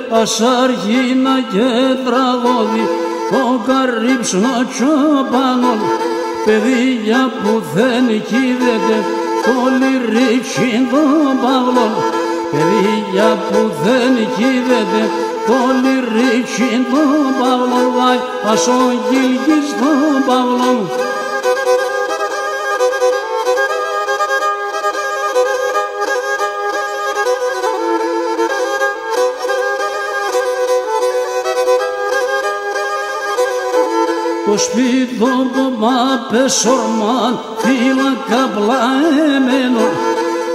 ας αρχίνα και τραγώδι το καρύψνο τσοπανόν, παιδιά που δεν κοίδεται το λυρίτσι των παυλών, παιδιά που δεν κοίδεται το λυρίτσι των παυλών, βάει ας ο Κίλκης των παυλών. Το σπίτι το μάπε σορμάν φύλακα πλαεμένο,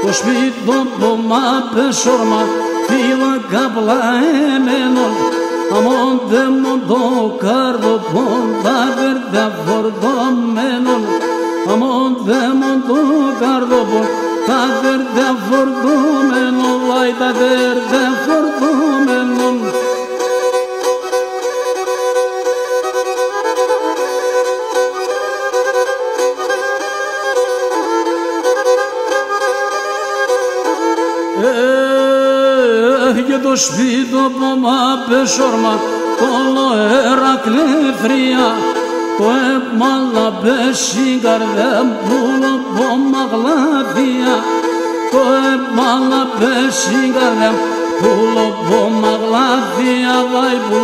το σπίτι το μάπε σορμάν φύλακα πλαεμένο, αμόν δε μου το καρδοπόν τα βέρτα φορτωμένο, αμόν δε μου το καρδοπόν τα βέρτα φορτωμένο, βάει τα βέρτα φορτωμένο. Και το σπίτι που μάπε σόρμα όλο Ερακλέφρια, το έμαλα πέσει καρδιά πουλο που μαγλάδια, το έμαλα πέσει καρδιά πουλο που μαγλάδια, βάει που